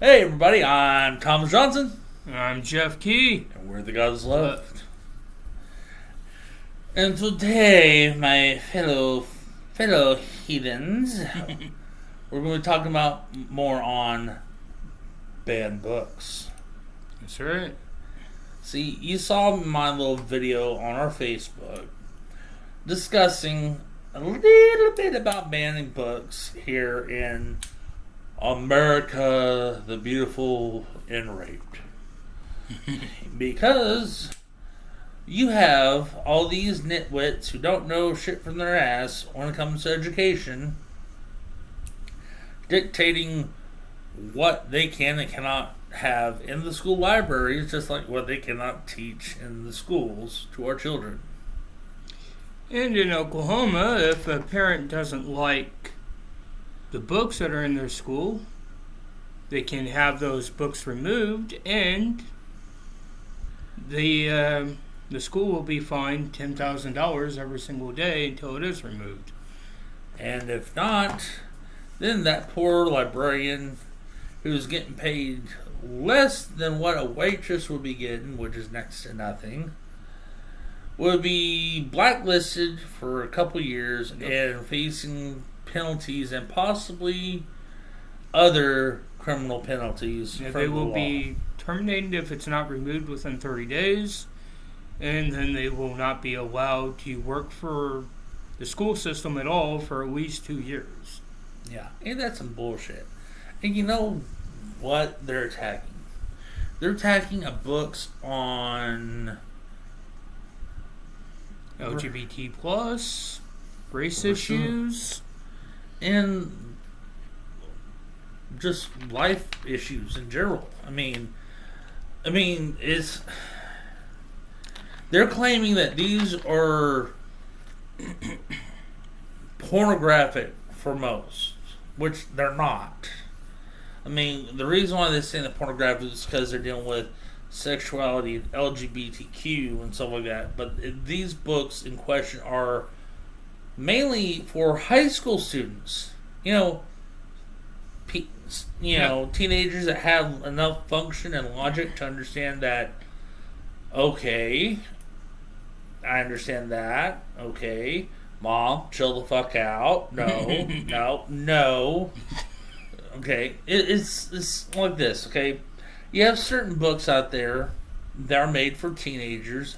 Hey everybody, I'm Thomas Johnson. I'm Jeff Key. And we're the Godless Left. And today, my fellow heathens, we're going to be talking about more on banned books. That's right. See, you saw my little video on our Facebook discussing a little bit about banning books here in America, the beautiful and raped. Because you have all these nitwits who don't know shit from their ass when it comes to education dictating what they can and cannot have in the school libraries, just like what they cannot teach in the schools to our children. And in Oklahoma, if a parent doesn't like the books that are in their school, they can have those books removed, and the school will be fined $10,000 every single day until it is removed. And if not, then that poor librarian who's getting paid less than what a waitress would be getting, which is next to nothing, would be blacklisted for a couple years and facing penalties and possibly other criminal penalties. Yeah, they will be terminated if it's not removed within 30 days, and then they will not be allowed to work for the school system at all for at least 2 years. Yeah, and that's some bullshit. And you know what they're attacking? They're attacking books on LGBT plus, race issues, and just life issues in general. I mean, it's they're claiming that these are pornographic for most, which they're not. I mean, the reason why they're saying that pornographic is because they're dealing with sexuality and LGBTQ and stuff like that. But these books in question are mainly for high school students. You know, teenagers that have enough function and logic to understand that, okay, I understand that, okay, Mom, chill the fuck out, no. Okay, it's like this, okay? You have certain books out there that are made for teenagers,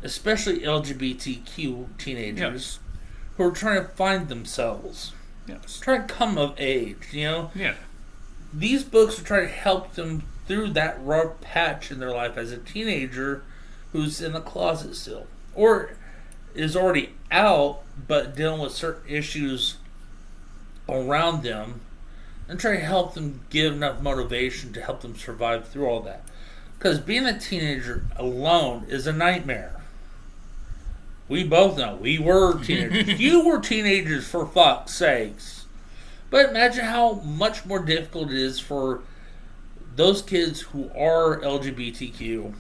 especially LGBTQ teenagers, who are trying to find themselves. Yes. Trying to come of age, you know? Yeah. These books are trying to help them through that rough patch in their life as a teenager who's in the closet still. Or is already out, but dealing with certain issues around them, and try to help them give enough motivation to help them survive through all that. Because being a teenager alone is a nightmare. We both know. We were teenagers. You were teenagers, for fuck's sakes. But imagine how much more difficult it is for those kids who are LGBTQ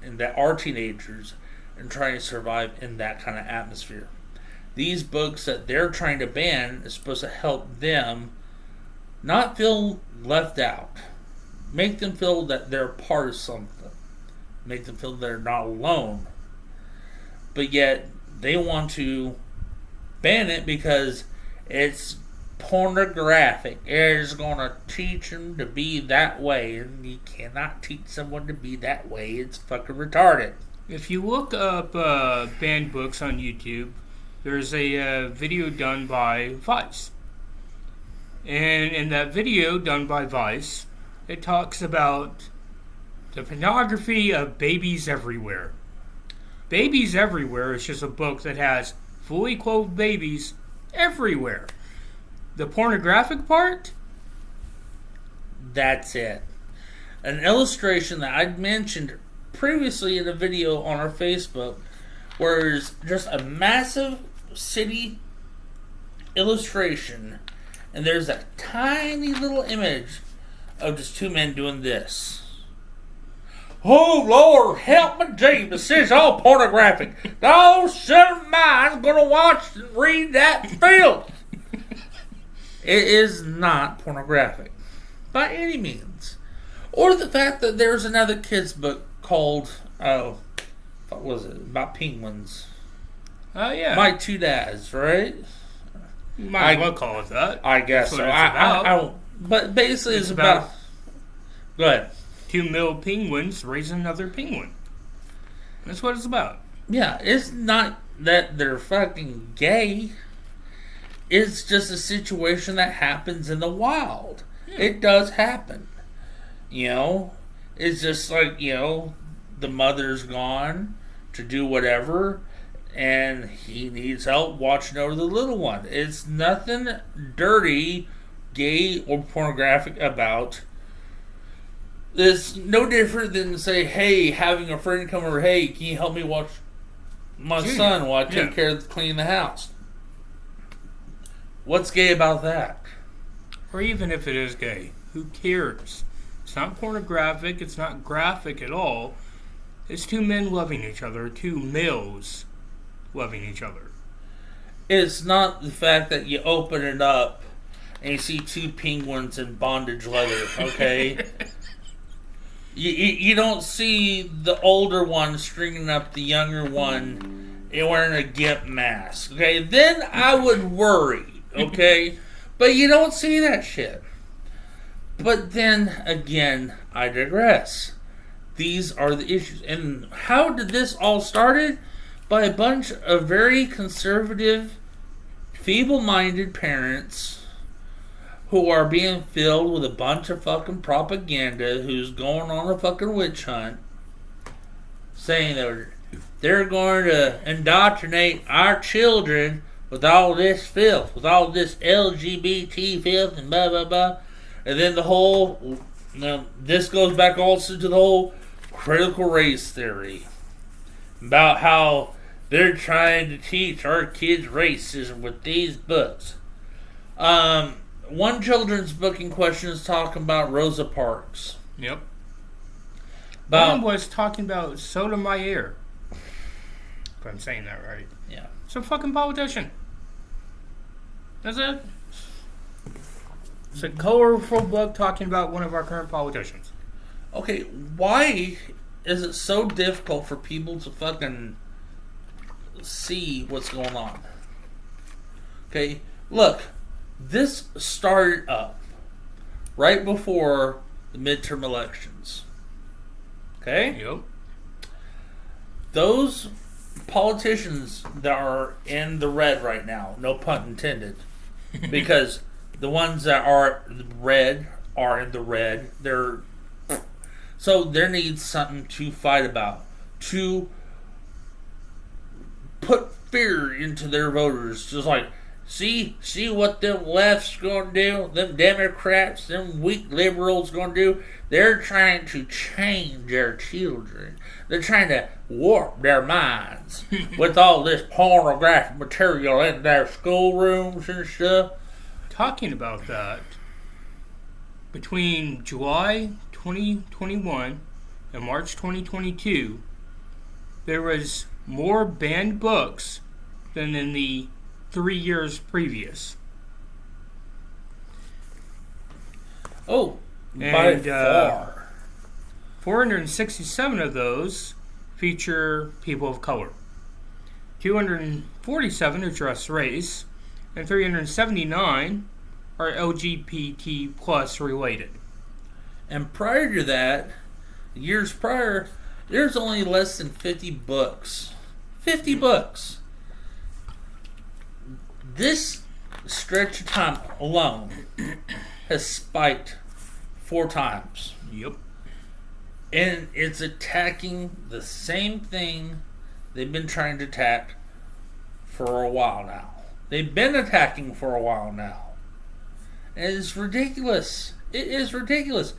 and that are teenagers and trying to survive in that kind of atmosphere. These books that they're trying to ban is supposed to help them not feel left out. Make them feel that they're part of something. Make them feel they're not alone. But yet, they want to ban it because it's pornographic. It's going to teach them to be that way. And you cannot teach someone to be that way. It's fucking retarded. If you look up banned books on YouTube, there's a video done by Vice. And in that video done by Vice, it talks about the pornography of Babies Everywhere. Babies Everywhere is just a book that has fully clothed babies everywhere. The pornographic part? That's it. An illustration that I mentioned previously in a video on our Facebook, where there's just a massive city illustration, and there's a tiny little image of just two men doing this. Oh, Lord, help me, Jesus. This is all pornographic. No son of mine's going to watch and read that filth. It is not pornographic. by any means. Or the fact that there's another kid's book called, what was it? About penguins. Oh, yeah. My Two Dads, right? You might as well call it that. I guess so. But basically it's about... Go ahead. 2 male penguins raising another penguin. That's what it's about. Yeah, it's not that they're fucking gay. It's just a situation that happens in the wild. Yeah. It does happen. You know? It's just like, you know, the mother's gone to do whatever, and he needs help watching over the little one. It's nothing dirty, gay, or pornographic about. It's no different than, say, hey, having a friend come over, hey, can you help me watch my son while I take care of cleaning the house? What's gay about that? Or even if it is gay, who cares? It's not pornographic, it's not graphic at all. It's 2 men loving each other, 2 males loving each other. It's not the fact that you open it up and you see 2 penguins in bondage leather, okay? You don't see the older one stringing up the younger one and wearing a gimp mask, okay? Then I would worry, okay? But you don't see that shit. But then, again, I digress. These are the issues. And how did this all started? By a bunch of very conservative, feeble-minded parents who are being filled with a bunch of fucking propaganda, who's going on a fucking witch hunt, saying that they're going to indoctrinate our children with all this filth, with all this LGBT filth and blah, blah, blah. And then the whole, this goes back also to the whole critical race theory about how they're trying to teach our kids racism with these books. One children's book in question is talking about Rosa Parks. Yep. One was talking about Sotomayor. If I'm saying that right. Yeah. It's a fucking politician. That's it. It's a colorful book talking about one of our current politicians. Okay, why is it so difficult for people to fucking see what's going on? Okay, look. This started up right before the midterm elections. Okay? Yep. Those politicians that are in the red right now, no pun intended, because the ones that are red are in the red. So there needs something to fight about, to put fear into their voters, just like, See what them left's going to do? Them Democrats, them weak liberals going to do? They're trying to change their children. They're trying to warp their minds with all this pornographic material in their schoolrooms and stuff. Talking about that, between July 2021 and March 2022, there was more banned books than in the 3 years previous. Oh, by far. 467 of those feature people of color. 247 address race, and 379 are LGBT plus related. And prior to that, years prior, there's only less than 50 books. 50 books. This stretch of time alone has spiked 4 times. Yep. And it's attacking the same thing they've been trying to attack for a while now. They've been attacking for a while now. And it's ridiculous. It is ridiculous.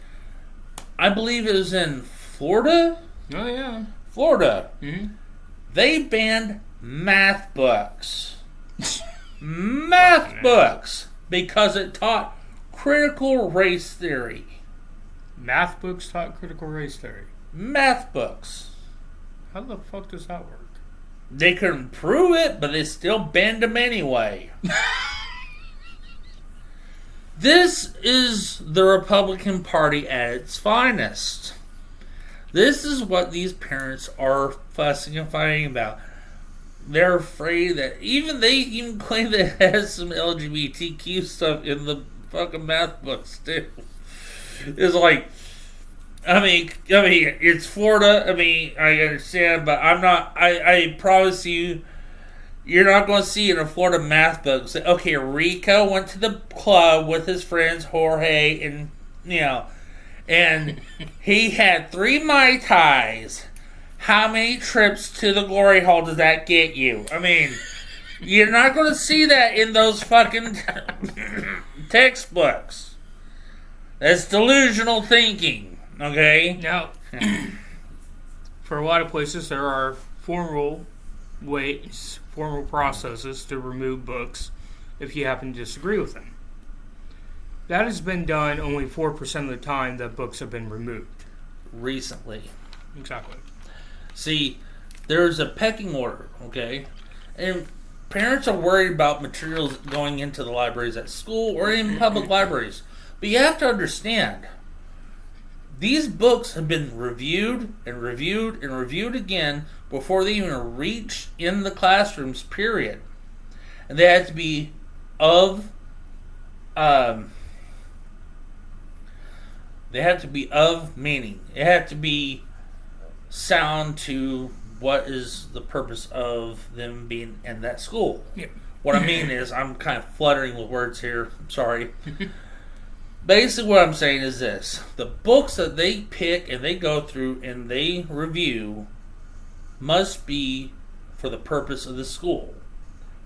I believe it was in Florida. Oh, yeah. Florida. Mm-hmm. They banned math books. Math books, because it taught critical race theory. Math books taught critical race theory. Math books. How the fuck does that work? They couldn't prove it, but they still banned them anyway. This is the Republican Party at its finest. This is what these parents are fussing and fighting about. They're afraid that they even claim that it has some LGBTQ stuff in the fucking math books too. It's like, I mean, it's Florida. I mean, I understand, but I'm not. I promise you, you're not going to see in a Florida math book say, okay, Rico went to the club with his friends Jorge, and and he had 3 Mai Tais. How many trips to the glory hole does that get you? I mean, you're not going to see that in those fucking textbooks. That's delusional thinking, okay? Now, for a lot of places, there are formal processes to remove books if you happen to disagree with them. That has been done only 4% of the time that books have been removed. Recently. Exactly. See, there's a pecking order, okay? And parents are worried about materials going into the libraries at school or in public libraries. But you have to understand, these books have been reviewed and reviewed and reviewed again before they even reach in the classrooms, period. And they have to be of meaning. It had to be sound to what is the purpose of them being in that school. Yeah. What I mean is, I'm kind of fluttering with words here. I'm sorry. Basically, what I'm saying is this. The books that they pick and they go through and they review must be for the purpose of the school,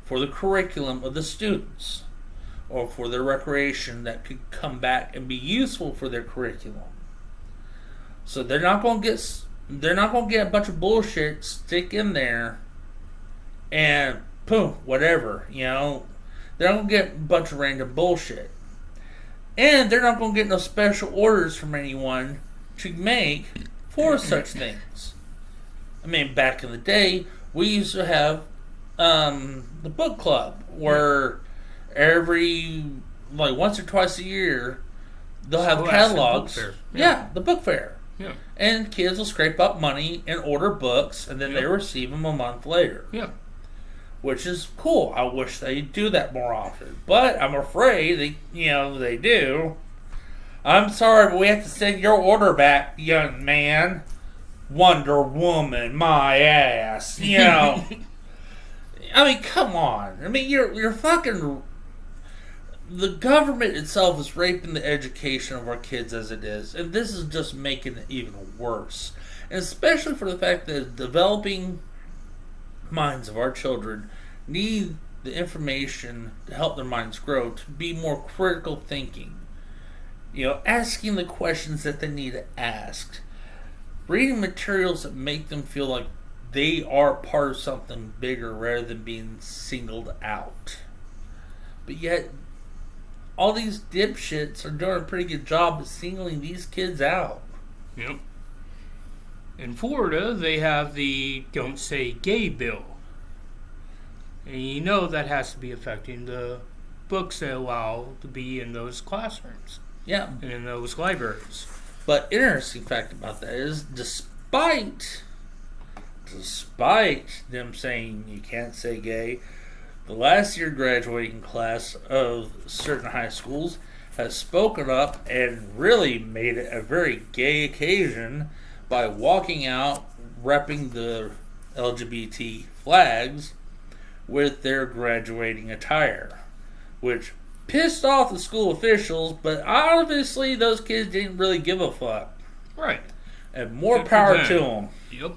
for the curriculum of the students, or for their recreation that could come back and be useful for their curriculum. So they're not going to get a bunch of bullshit stick in there and boom, whatever, They're not going to get a bunch of random bullshit. And they're not going to get no special orders from anyone to make for such things. I mean, back in the day, we used to have the book club where every, once or twice a year, they'll have catalogs. The book fair. Yeah. And kids will scrape up money and order books, and then they receive them a month later. Yeah. Which is cool. I wish they do that more often. But I'm afraid they do. I'm sorry, but we have to send your order back, young man. Wonder Woman, my ass. I mean, come on. I mean, you're fucking... The government itself is raping the education of our kids as it is. And this is just making it even worse. And especially for the fact that developing minds of our children need the information to help their minds grow, to be more critical thinking. Asking the questions that they need to ask. Reading materials that make them feel like they are part of something bigger rather than being singled out. But yet, all these dipshits are doing a pretty good job of singling these kids out. Yep. In Florida, they have the Don't Say Gay bill. And that has to be affecting the books they allow to be in those classrooms. Yeah. And in those libraries. But interesting fact about that is, despite them saying you can't say gay, the last year graduating class of certain high schools has spoken up and really made it a very gay occasion by walking out, repping the LGBT flags with their graduating attire, which pissed off the school officials, but obviously those kids didn't really give a fuck. Right. And more power to them. Yep.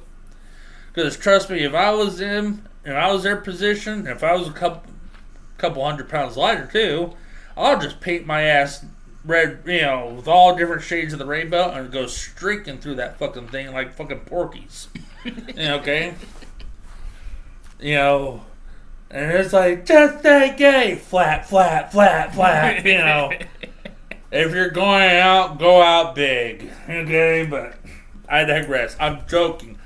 Because trust me, if I was them, and I was their position, if I was a couple 100 pounds lighter too, I'll just paint my ass red, with all different shades of the rainbow and go streaking through that fucking thing like fucking porkies. Okay? And it's like, just stay gay, flat, flat, flat, flat, If you're going out, go out big. Okay? But I digress. I'm joking.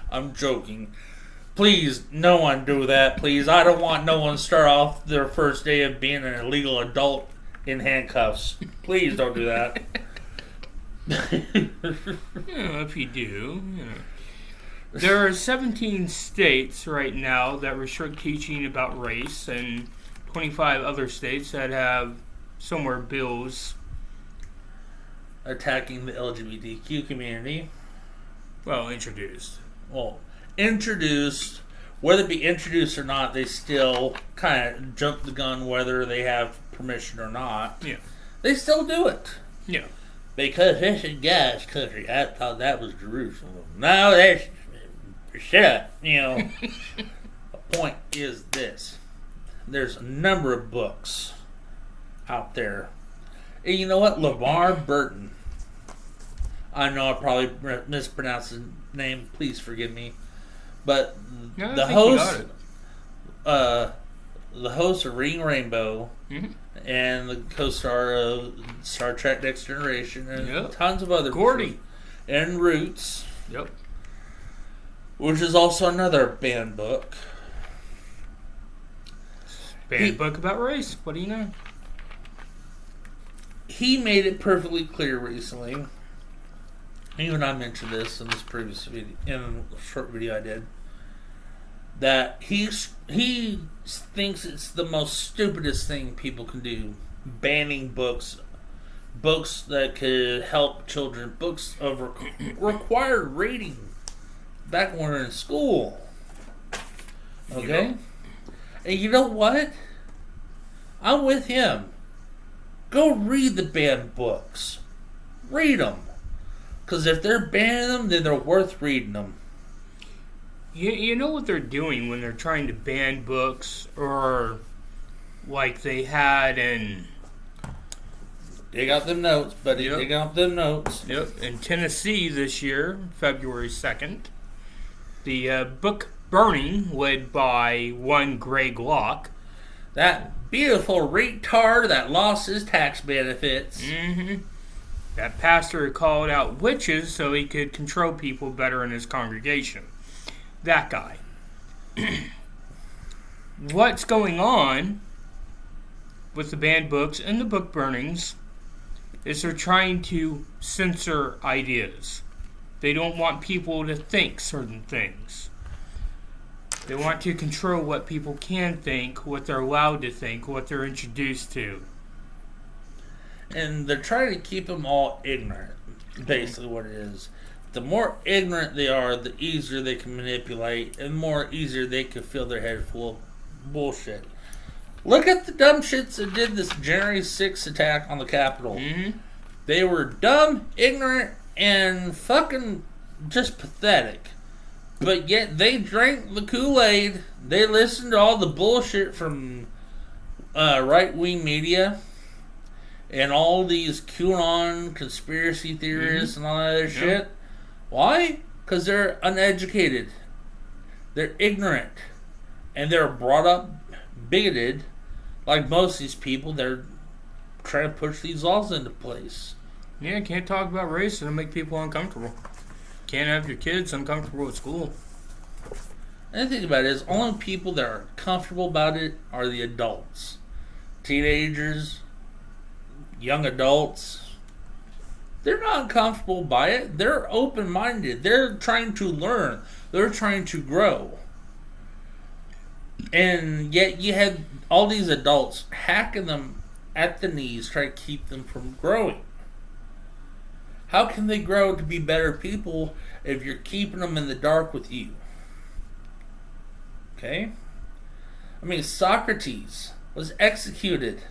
Please, no one do that, please. I don't want no one to start off their first day of being an illegal adult in handcuffs. Please don't do that. If you do, There are 17 states right now that restrict teaching about race, and 25 other states that have somewhere bills attacking the LGBTQ community. Well, introduced. Well, introduced. Whether it be introduced or not, they still kind of jump the gun whether they have permission or not. Yeah. They still do it. Yeah. Because this is God's country. I thought that was Jerusalem. No, that's... Shut up. The point is this. There's a number of books out there. And you know what? LeVar Burton. I know I probably mispronounced his name. Please forgive me. But the host of Reading Rainbow and the co-star of Star Trek Next Generation and tons of other Gordy and Roots. Yep. Which is also another banned book. Banned book about race. What do you know? He made it perfectly clear recently. Even I mentioned this in this previous video, in a short video I did, that he thinks it's the most stupidest thing people can do, banning books that could help children, books of required reading back when we were in school. Okay? And you know what? I'm with him. Go read the banned books. Read them. Because if they're banning them, then they're worth reading them. You know what they're doing when they're trying to ban books, or like they had in... Dig out them notes, buddy. Dig out them notes. Yep. In Tennessee this year, February 2nd, the book burning led by one Greg Locke. That beautiful retard that lost his tax benefits. Mm-hmm. That pastor called out witches so he could control people better in his congregation. That guy. What's going on with the banned books and the book burnings is they're trying to censor ideas. They don't want people to think certain things. They want to control what people can think, what they're allowed to think, what they're introduced to. And they're trying to keep them all ignorant, basically what it is. The more ignorant they are, the easier they can manipulate, and the more easier they can fill their head full of bullshit. Look at the dumb shits that did this January 6th attack on the Capitol. Mm-hmm. They were dumb, ignorant, and fucking just pathetic. But yet they drank the Kool-Aid. They listened to all the bullshit from right-wing media and all these QAnon conspiracy theorists and all that other shit. Why? Because they're uneducated. They're ignorant. And they're brought up bigoted. Like most of these people, they're trying to push these laws into place. Yeah, can't talk about race and make people uncomfortable. Can't have your kids uncomfortable at school. And the thing about it is, only people that are comfortable about it are the adults. Teenagers, young adults, they're not uncomfortable by it. They're open-minded. They're trying to learn. They're trying to grow. And yet you have all these adults hacking them at the knees, trying to keep them from growing. How can they grow to be better people if you're keeping them in the dark with you? Okay? I mean, Socrates was executed.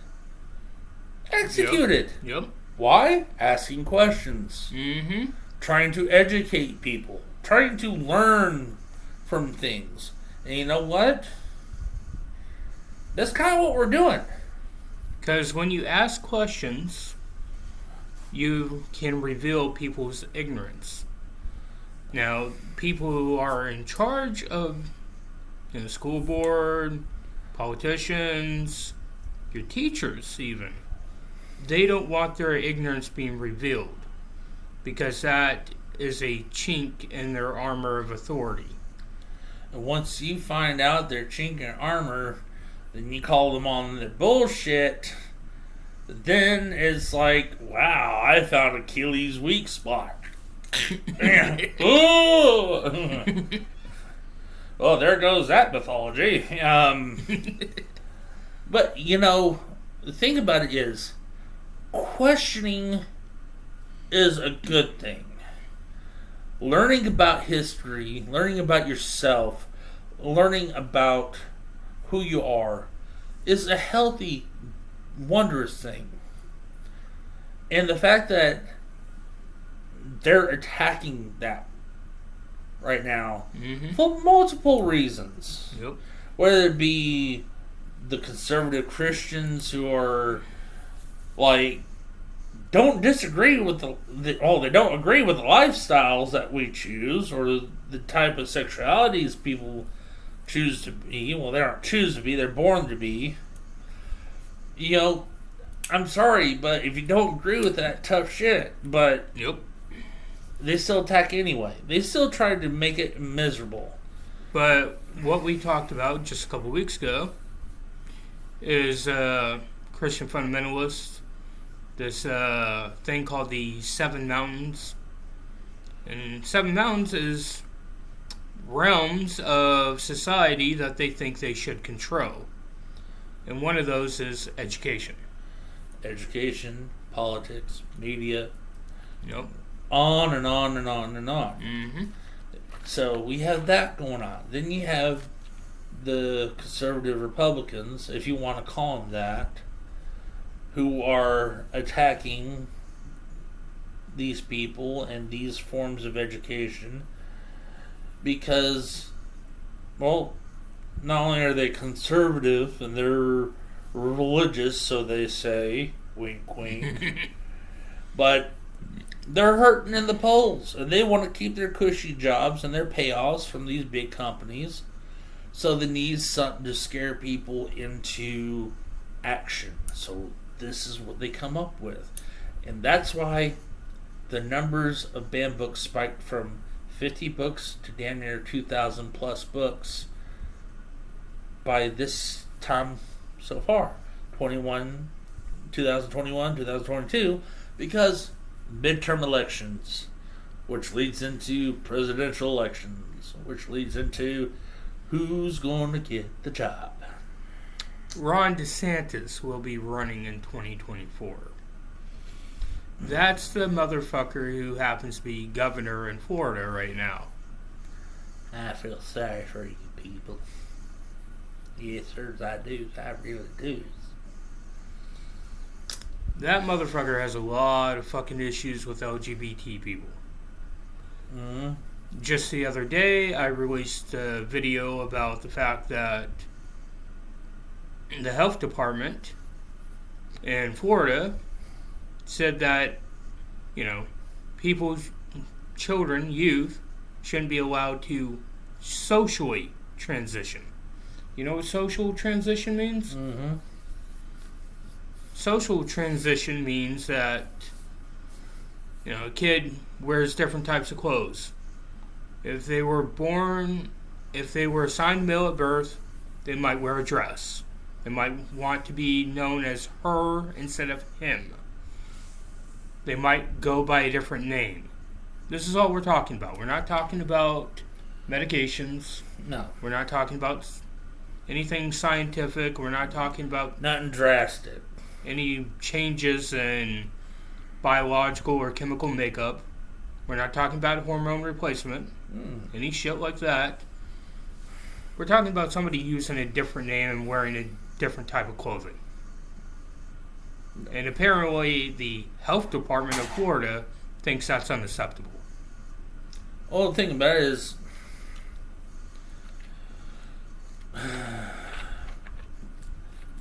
Executed. Yep. Why? Asking questions. Mm-hmm. Trying to educate people. Trying to learn from things. And you know what? That's kind of what we're doing. Because when you ask questions, you can reveal people's ignorance. Now, people who are in charge of the school board, politicians, your teachers even, they don't want their ignorance being revealed because that is a chink in their armor of authority. And once you find out their chink in armor, then you call them on their bullshit, then it's like, wow, I found Achilles' weak spot. Oh! Well, there goes that mythology. But, the thing about it is, questioning is a good thing. Learning about history, learning about yourself, learning about who you are is a healthy, wondrous thing. And the fact that they're attacking that right now for multiple reasons. Yep. Whether it be the conservative Christians who are like don't disagree with they don't agree with the lifestyles that we choose or the type of sexualities people choose to be. Well, they don't choose to be; they're born to be. I'm sorry, but if you don't agree with that, tough shit. But Yep. they still attack anyway. They still try to make it miserable. But what we talked about just a couple weeks ago is Christian fundamentalists, this thing called the Seven Mountains. And Seven Mountains is realms of society that they think they should control. And one of those is education. Education, politics, media. Yep. On and on and on and on. Mm-hmm. So we have that going on. Then you have the conservative Republicans, if you want to call them that, who are attacking these people and these forms of education because, well, not only are they conservative and they're religious, so they say, wink wink, but they're hurting in the polls, and they want to keep their cushy jobs and their payoffs from these big companies. So they need something to scare people into action. So this is what they come up with. And that's why the numbers of banned books spiked from 50 books to damn near 2,000 plus books by this time so far. 2021, 2022, because midterm elections, which leads into presidential elections, which leads into who's going to get the job. Ron DeSantis will be running in 2024. That's the motherfucker who happens to be governor in Florida right now. I feel sorry for you people. Yes, sir, I do. I really do. That motherfucker has a lot of fucking issues with LGBT people. Mm-hmm. Just the other day, I released a video about the fact that the health department in Florida said that, people's children, youth, shouldn't be allowed to socially transition. You know what social transition means? Mm-hmm. Social transition means that, a kid wears different types of clothes. If they were assigned male at birth, they might wear a dress. They might want to be known as her instead of him. They might go by a different name. This is all we're talking about. We're not talking about medications. No. We're not talking about anything scientific. We're not talking about nothing drastic. Any changes in biological or chemical makeup. We're not talking about hormone replacement. Any shit like that. We're talking about somebody using a different name and wearing a different type of clothing. And apparently the health department of Florida thinks that's unacceptable. Well, the thing about it is,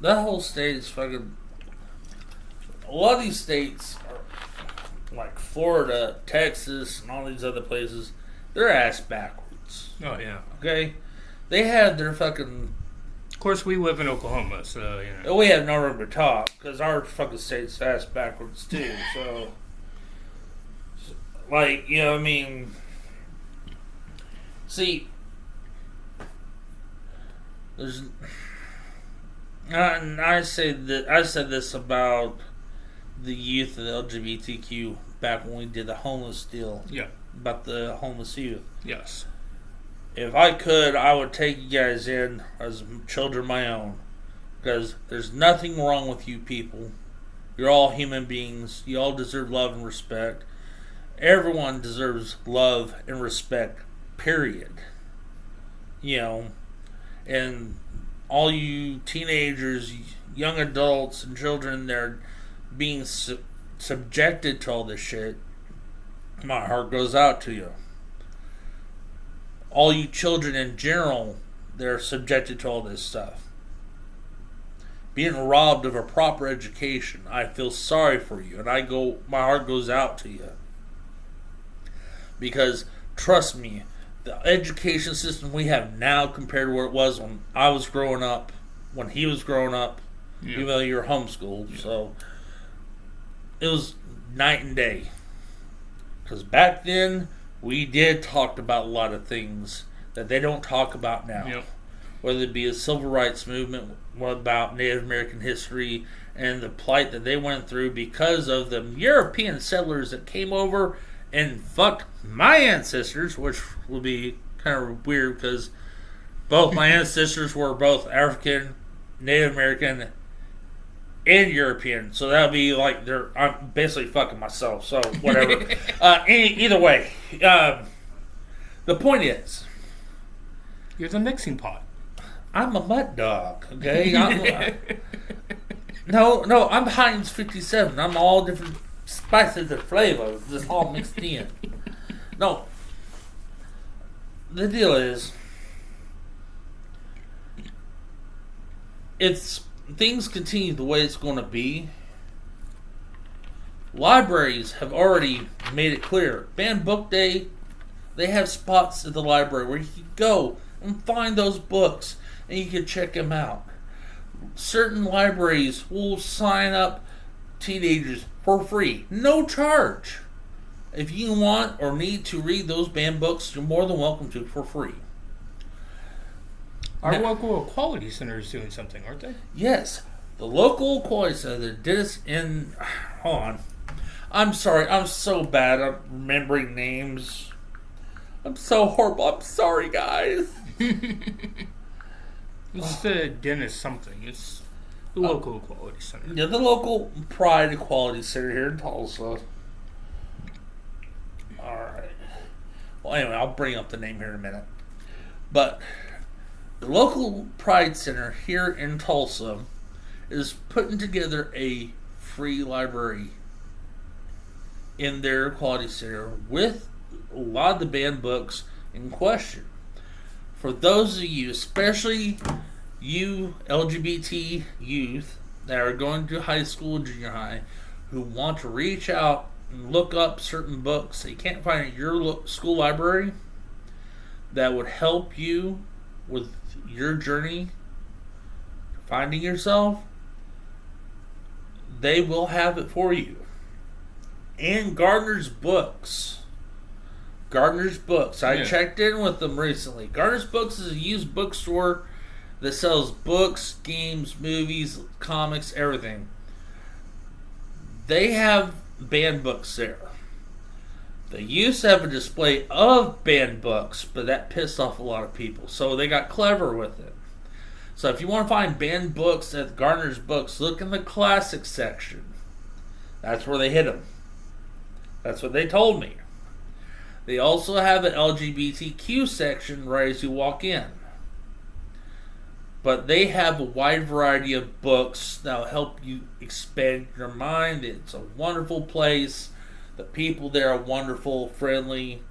that whole state is fucking... A lot of these states, like Florida, Texas, and all these other places, they're ass backwards. Oh, yeah. Okay? They have their fucking... Of course, we live in Oklahoma, so, We have no room to talk, because our fucking state's ass backwards, too, so... Like, I mean... See... There's... And I said this about the youth of the LGBTQ back when we did the homeless deal. Yeah. About the homeless youth. Yes. If I could, I would take you guys in as children of my own. Because there's nothing wrong with you people. You're all human beings. You all deserve love and respect. Everyone deserves love and respect, period. You know, and all you teenagers, young adults, and children, they're being subjected to all this shit. My heart goes out to you. All you children in general, they're subjected to all this stuff. Being robbed of a proper education, I feel sorry for you, and my heart goes out to you. Because, trust me, the education system we have now compared to where it was when I was growing up, when he was growing up, even though you were homeschooled, so it was night and day. Because back then, we did talk about a lot of things that they don't talk about now. Yep. Whether it be a civil rights movement, what about Native American history, and the plight that they went through because of the European settlers that came over and fucked my ancestors, which will be kind of weird because both my ancestors were both African, Native American, and European. So that would be like I'm basically fucking myself. So whatever. Either way, the point is, you're the mixing pot. I'm a mud dog. Okay. No, I'm Heinz 57. I'm all different spices and flavors, just all mixed in. No. The deal is, it's things continue the way it's going to be. Libraries have already made it clear. Banned Book Day, they have spots at the library where you can go and find those books and you can check them out. Certain libraries will sign up teenagers for free, no charge. If you want or need to read those banned books, you're more than welcome to for free. Our local Equality Center is doing something, aren't they? Yes. The local Equality Center, the dentist in... Hold on. I'm sorry. I'm so bad at remembering names. I'm so horrible. I'm sorry, guys. It's the dentist something. It's the local Equality Center. Yeah, the local Pride Equality Center here in Tulsa. Alright. Well, anyway, I'll bring up the name here in a minute. But the local Pride Center here in Tulsa is putting together a free library in their Equality Center with a lot of the banned books in question. For those of you, especially you LGBT youth that are going to high school and junior high, who want to reach out and look up certain books that you can't find at your school library that would help you with your journey finding yourself, they will have it for you. And Gardner's Books. I checked in with them recently. Gardner's Books is a used bookstore that sells books, games, movies, comics, everything. They have banned books there. They used to have a display of banned books, but that pissed off a lot of people. So they got clever with it. So if you want to find banned books at Gardner's Books, look in the classics section. That's where they hit them. That's what they told me. They also have an LGBTQ section right as you walk in. But they have a wide variety of books that will help you expand your mind. It's a wonderful place. The people there are wonderful, friendly.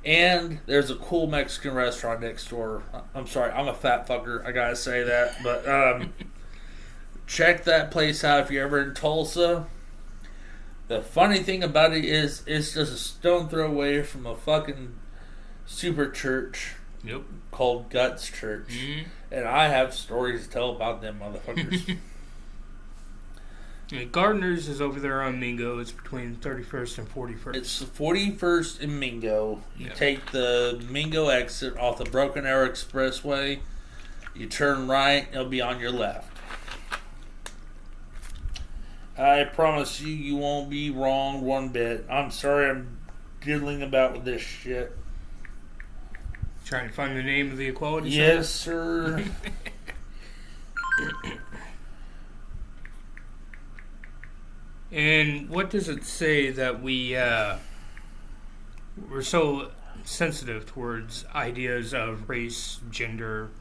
And there's a cool Mexican restaurant next door. I'm sorry, I'm a fat fucker. I gotta say that. But check that place out if you're ever in Tulsa. The funny thing about it is, it's just a stone throw away from a fucking super church called Guts Church. Mm-hmm. And I have stories to tell about them motherfuckers. Gardner's is over there on Mingo. It's between 31st and 41st. It's 41st and Mingo. You take the Mingo exit off the Broken Arrow Expressway. You turn right, it'll be on your left. I promise you, you won't be wrong one bit. I'm sorry I'm diddling about with this shit. Trying to find the name of the equality center? Yes, sir. And what does it say that we're so sensitive towards ideas of race, gender,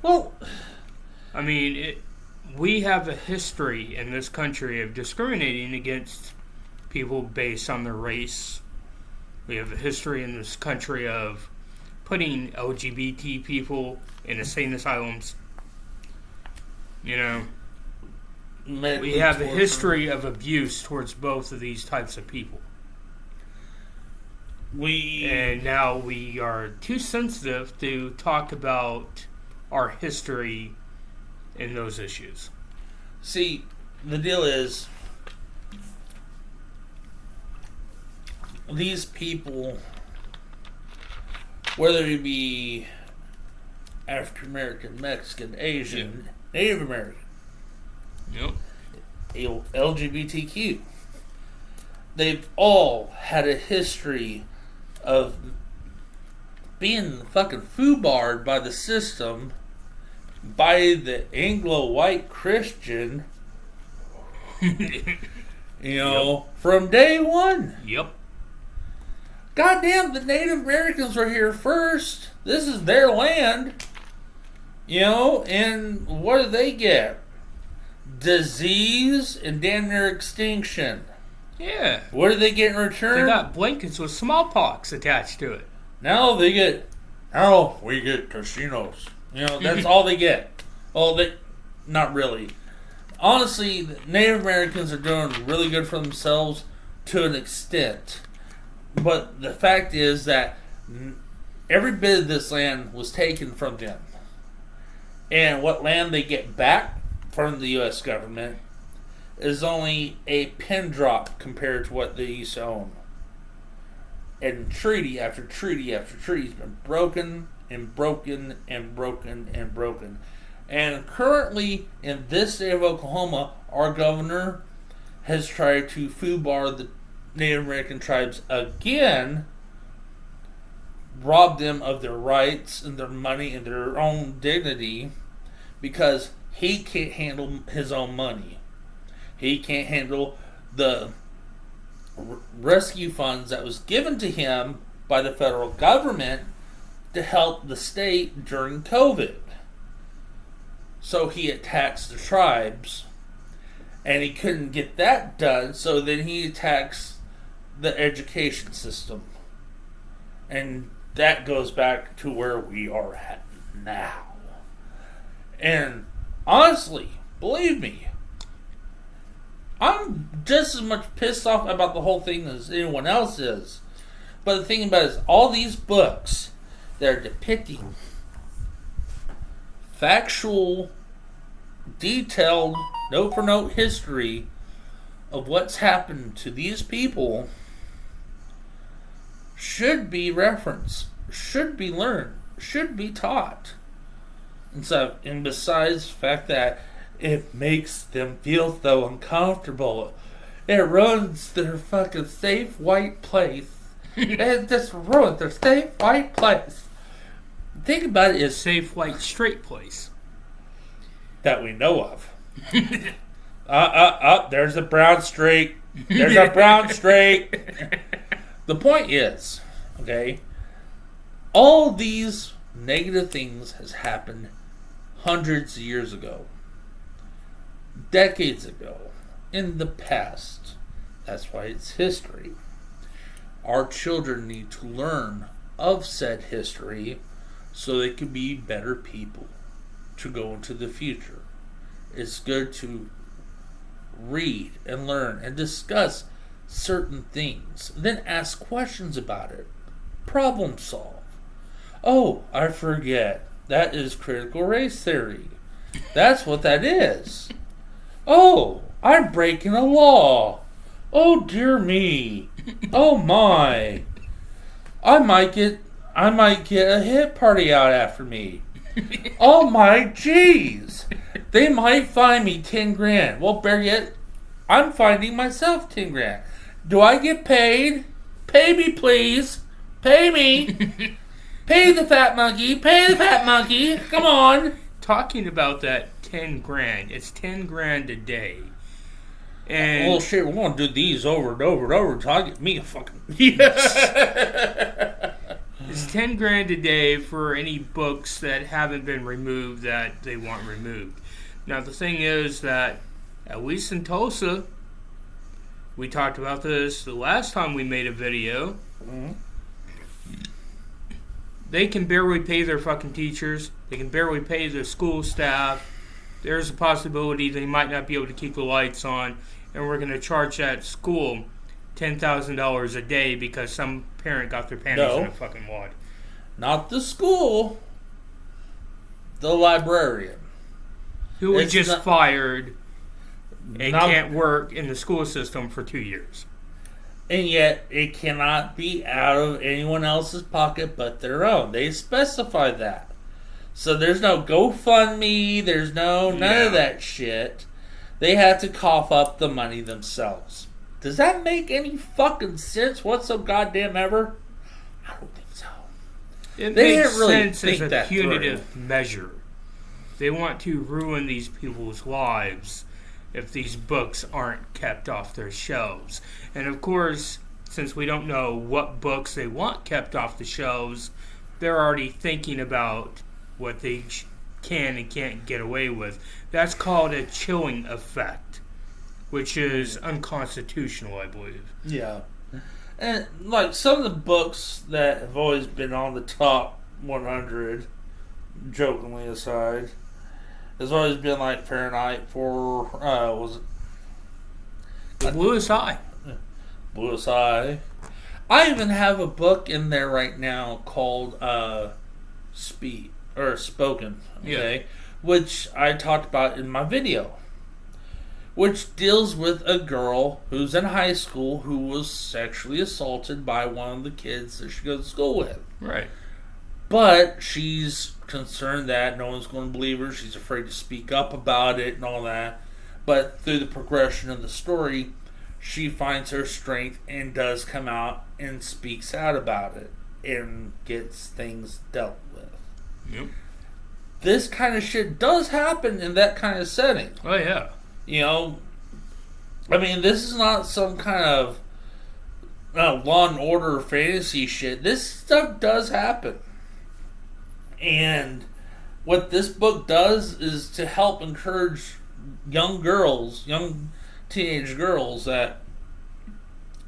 Well, I mean, we have a history in this country of discriminating against people based on their race. We have a history in this country of putting LGBT people in insane asylums. We have a history of abuse towards both of these types of people. And now we are too sensitive to talk about our history in those issues. See, the deal is, these people, whether it be African American, Mexican, Asian, Native American, LGBTQ, they've all had a history of being fucking foobarred by the system, by the Anglo-white Christian, from day one. Yep. Goddamn, the Native Americans were here first. This is their land. And what do they get? Disease and damn near extinction. Yeah. What do they get in return? They got blankets with smallpox attached to it. Now we get casinos. That's all they get. Not really. Honestly, the Native Americans are doing really good for themselves to an extent. But the fact is that every bit of this land was taken from them. And what land they get back from the U.S. government is only a pin drop compared to what they used to own. And treaty after treaty after treaty has been broken and broken and broken and broken. And currently, in this state of Oklahoma, our governor has tried to foobar the Native American tribes again, rob them of their rights and their money and their own dignity, because he can't handle his own money. He can't handle the rescue funds that was given to him by the federal government to help the state during COVID. So he attacks the tribes, and he couldn't get that done, so then he attacks the education system. And that goes back to where we are at now. And honestly, believe me, I'm just as much pissed off about the whole thing as anyone else is. But the thing about it is, all these books that are depicting factual, detailed, note-for-note history of what's happened to these people should be referenced, should be learned, should be taught. And besides the fact that it makes them feel so uncomfortable, it ruins their fucking safe white place. It just ruins their safe white place. Think about it, is safe white straight place that we know of. There's a brown streak. There's a brown streak. The point is, okay, all these negative things has happened hundreds of years ago, decades ago, in the past. That's why it's history. Our children need to learn of said history so they can be better people to go into the future. It's good to read and learn and discuss certain things, then ask questions about it. Problem solve. Oh, I forget. That is critical race theory. That's what that is. Oh, I'm breaking a law. Oh dear me. Oh my. I might get a hit party out after me. Oh my jeez. They might find me 10 grand. Well, better yet, I'm finding myself 10 grand. Do I get paid? Pay me, please. Pay me. Pay the fat monkey. Pay the fat monkey. Come on. Talking about that 10 grand, it's 10 grand a day. And well, shit, we're going to do these over and over and over until I get me a fucking... It's 10 grand a day for any books that haven't been removed that they want removed. Now, the thing is that, at least in Tulsa, we talked about this the last time we made a video. Mm-hmm. They can barely pay their fucking teachers. They can barely pay their school staff. There's a possibility they might not be able to keep the lights on, and we're going to charge that school $10,000 a day because some parent got their panties in a fucking wad. Not the school. The librarian. Who was just fired and can't work in the school system for 2 years. And yet, it cannot be out of anyone else's pocket but their own. They specify that. So there's no GoFundMe, there's none of that shit. They have to cough up the money themselves. Does that make any fucking sense whatsoever goddamn ever? I don't think so. It makes sense as a punitive measure. They want to ruin these people's lives if these books aren't kept off their shelves. And of course, since we don't know what books they want kept off the shelves, they're already thinking about what they can and can't get away with. That's called a chilling effect, which is unconstitutional, I believe. Yeah. And, like, some of the books that have always been on the top 100, jokingly aside, has always been, like, Fahrenheit for, was it? The Bluest Eye. Bluest Eye. I even have a book in there right now called, Spoken, okay? Yeah. Which I talked about in my video. Which deals with a girl who's in high school who was sexually assaulted by one of the kids that she goes to school with. Right. But she's concerned that no one's going to believe her. She's afraid to speak up about it and all that. But through the progression of the story, she finds her strength and does come out and speaks out about it and gets things dealt with. Yep. This kind of shit does happen in that kind of setting. Oh, yeah. You know, I mean, this is not some kind of Law and Order fantasy shit. This stuff does happen. And what this book does is to help encourage young teenage girls, that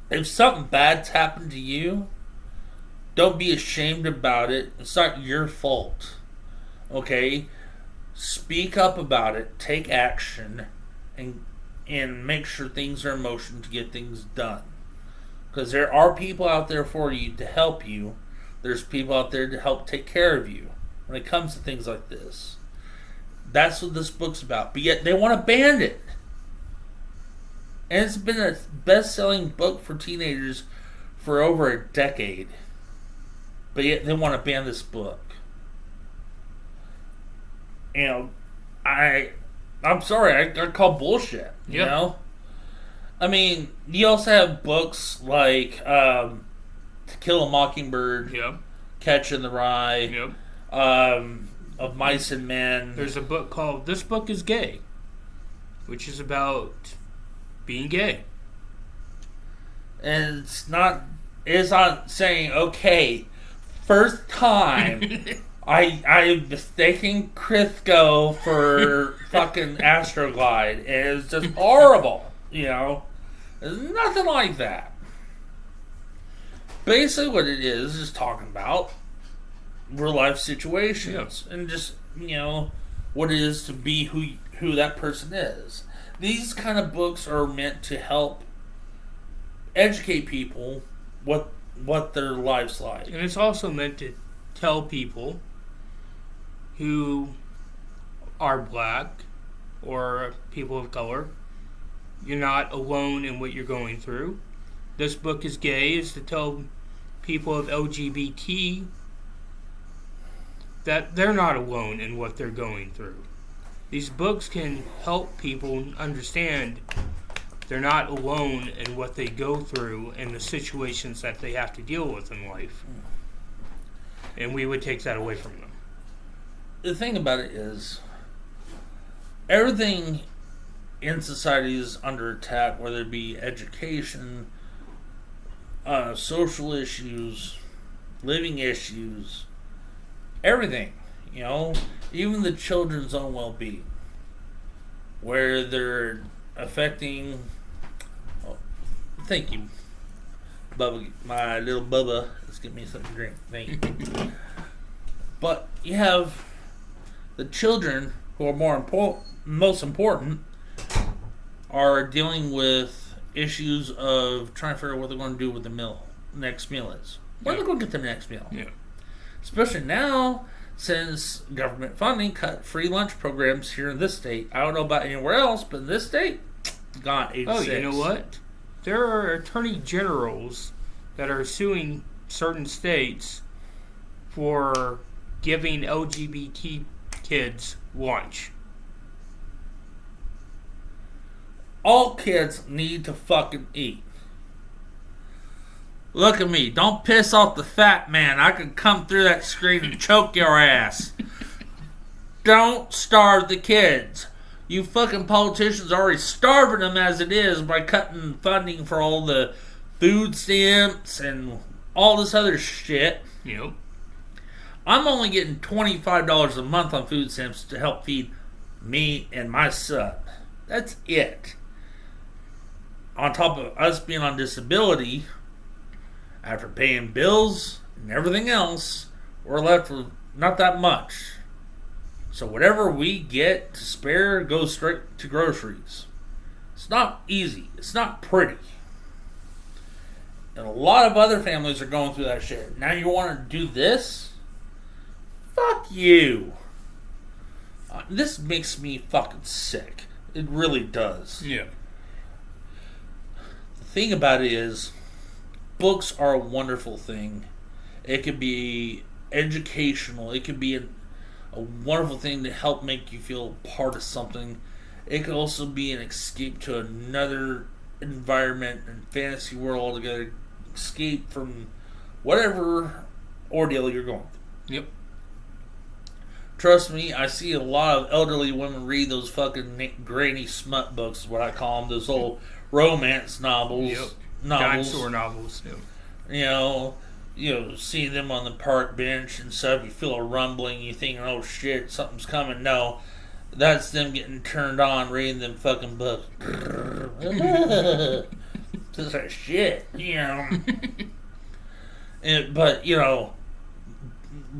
if something bad's happened to you, don't be ashamed about it. It's not your fault. Okay? Speak up about it. Take action. And make sure things are in motion to get things done. Because there are people out there for you to help you. There's people out there to help take care of you when it comes to things like this. That's what this book's about. But yet they want to ban it. And it's been a best-selling book for teenagers for over a decade. But yet they want to ban this book. You know, I'm sorry, I call bullshit, you know? I mean, you also have books like To Kill a Mockingbird, Catch in the Rye, Of Mice and Men. There's a book called This Book is Gay, which is about being gay. And it's not saying, okay, first time... I'm mistaking Crisco for fucking Astroglide, and it's just horrible, you know? There's nothing like that. Basically what it is talking about real life situations, and just, you know, what it is to be who that person is. These kind of books are meant to help educate people what their life's like. And it's also meant to tell people who are black or people of color, you're not alone in what you're going through. This Book is Gay is to tell people of LGBT that they're not alone in what they're going through. these books can help people understand they're not alone in what they go through and the situations that they have to deal with in life. And we would take that away from them. The thing about it is, everything in society is under attack, whether it be education, social issues, living issues, everything, even the children's own well-being, where they're affecting. Oh, thank you, Bubba, my little Bubba. Let's get me something to drink. Thank you. But you have the children who are most important, are dealing with issues of trying to figure out what they're going to do with the next meal is. Where are they going to get the next meal? Yeah. Especially now, since government funding cut free lunch programs here in this state. I don't know about anywhere else, but in this state, gone 86. Oh, you know what? There are attorney generals that are suing certain states for giving LGBT kids lunch. All kids need to fucking eat. Look at me. Don't piss off the fat man. I can come through that screen and choke your ass. Don't starve the kids. You fucking politicians are already starving them as it is by cutting funding for all the food stamps and all this other shit. Yep. I'm only getting $25 a month on food stamps to help feed me and my son. That's it. On top of us being on disability, after paying bills and everything else, we're left with not that much. So whatever we get to spare goes straight to groceries. It's not easy. It's not pretty. And a lot of other families are going through that shit. Now you want to do this? Fuck you. This makes me fucking sick. It really does. Yeah. The thing about it is, books are a wonderful thing. It could be educational. It could be a wonderful thing to help make you feel part of something. It could also be an escape to another environment and fantasy world to escape from whatever ordeal you're going through. Yep. Trust me, I see a lot of elderly women read those fucking granny smut books, what I call them, those old romance novels. Yep. Novels. Dinosaur novels. Yep. Seeing them on the park bench and stuff, you feel a rumbling, you think, oh shit, something's coming. No, that's them getting turned on reading them fucking books. This is shit, But,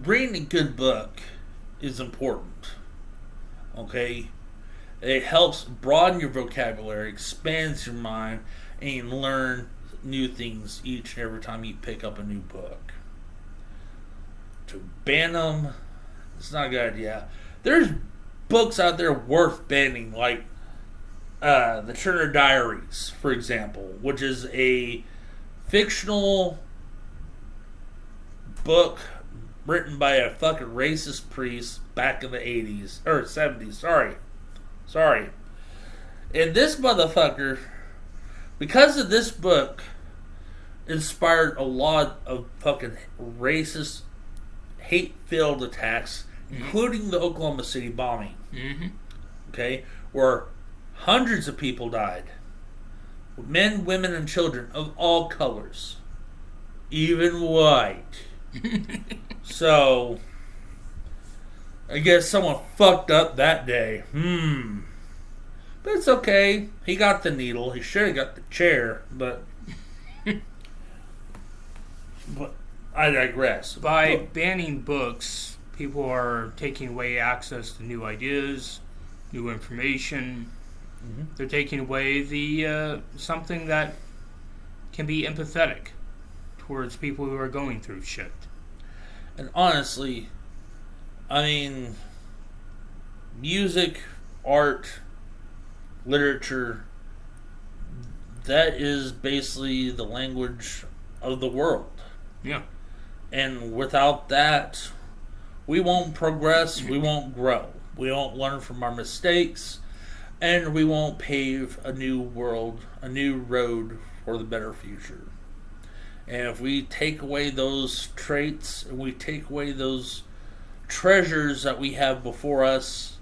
reading a good book is important. Okay? It helps broaden your vocabulary, expands your mind, and you learn new things each and every time you pick up a new book. To ban them, it's not a good idea. There's books out there worth banning, like the Turner Diaries, for example, which is a fictional book written by a fucking racist priest back in the 80s, or 70s, sorry. And this motherfucker, because of this book, inspired a lot of fucking racist, hate-filled attacks, including the Oklahoma City bombing. Mm-hmm. Okay? Where hundreds of people died. Men, women, and children of all colors. Even white. So, I guess someone fucked up that day. But it's okay. He got the needle. He should have got the chair, but I digress. By banning books, people are taking away access to new ideas, new information. Mm-hmm. They're taking away the something that can be empathetic towards people who are going through shit. And honestly, I mean, music, art, literature, that is basically the language of the world. Yeah. And without that, we won't progress, we won't grow. We won't learn from our mistakes. And we won't pave a new world, a new road for the better future. And if we take away those traits and we take away those treasures that we have before us,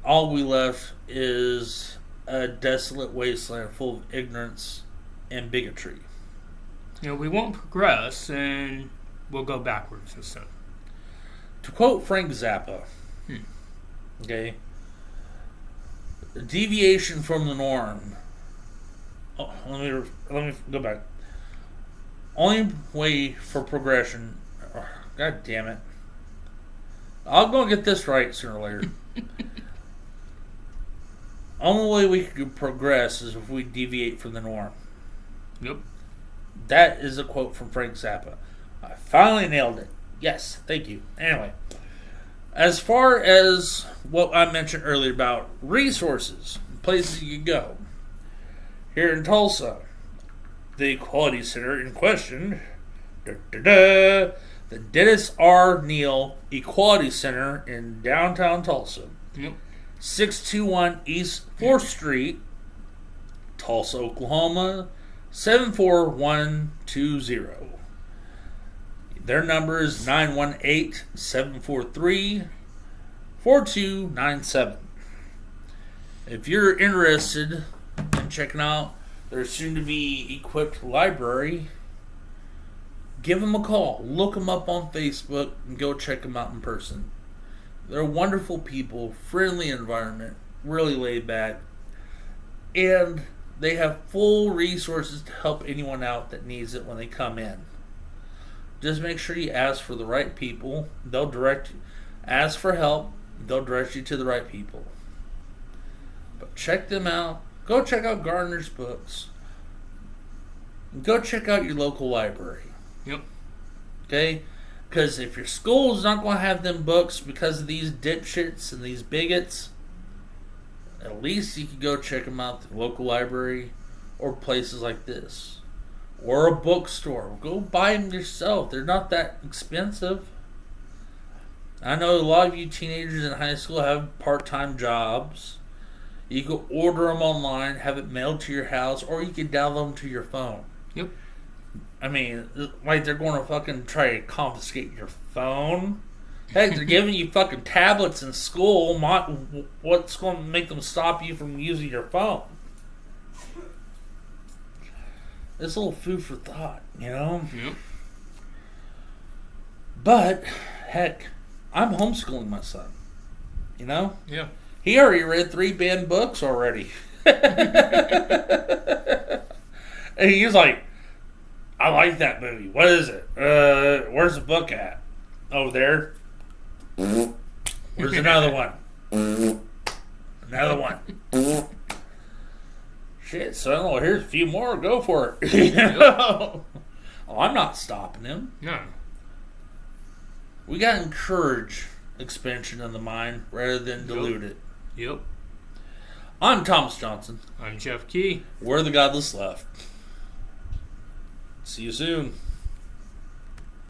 all we left is a desolate wasteland full of ignorance and bigotry. We won't progress, and we'll go backwards instead. To quote Frank Zappa, okay, deviation from the norm. Oh, let me go back. Only way for progression. Oh, God damn it! I'll go get this right sooner or later. Only way we can progress is if we deviate from the norm. Yep. That is a quote from Frank Zappa. I finally nailed it. Yes, thank you. Anyway, as far as what I mentioned earlier about resources, places you can go. Here in Tulsa, the Equality Center in question, the Dennis R. Neal Equality Center in downtown Tulsa. Yep. 621 East 4th Street, Tulsa, Oklahoma, 74120. Their number is 918-743-4297. If you're interested in checking out their soon-to-be equipped library, give them a call. Look them up on Facebook and go check them out in person. They're wonderful people, friendly environment, really laid back, and they have full resources to help anyone out that needs it when they come in. Just make sure you ask for the right people. They'll direct you. Ask for help. They'll direct you to the right people. But check them out. Go check out Gardner's books. Go check out your local library. Yep. Okay? Because if your school's not going to have them books because of these dipshits and these bigots, at least you can go check them out at the local library or places like this. Or a bookstore. Go buy them yourself. They're not that expensive. I know a lot of you teenagers in high school have part-time jobs. You can order them online, have it mailed to your house, or you can download them to your phone. Yep. I mean, like they're going to fucking try to confiscate your phone. Heck, they're giving you fucking tablets in school. What's going to make them stop you from using your phone? It's a little food for thought, you know? Yep. But, heck, I'm homeschooling my son. You know? Yeah. He already read 3 banned books already. And he was like, I like that movie. What is it? Where's the book at? Over there. Where's another one? Another one. Shit, son. Well, here's a few more. Go for it. You know? Oh, I'm not stopping him. No. We got to encourage expansion of the mind rather than dilute it. Yep. I'm Thomas Johnson. I'm Jeff Key. We're the Godless Left. See you soon.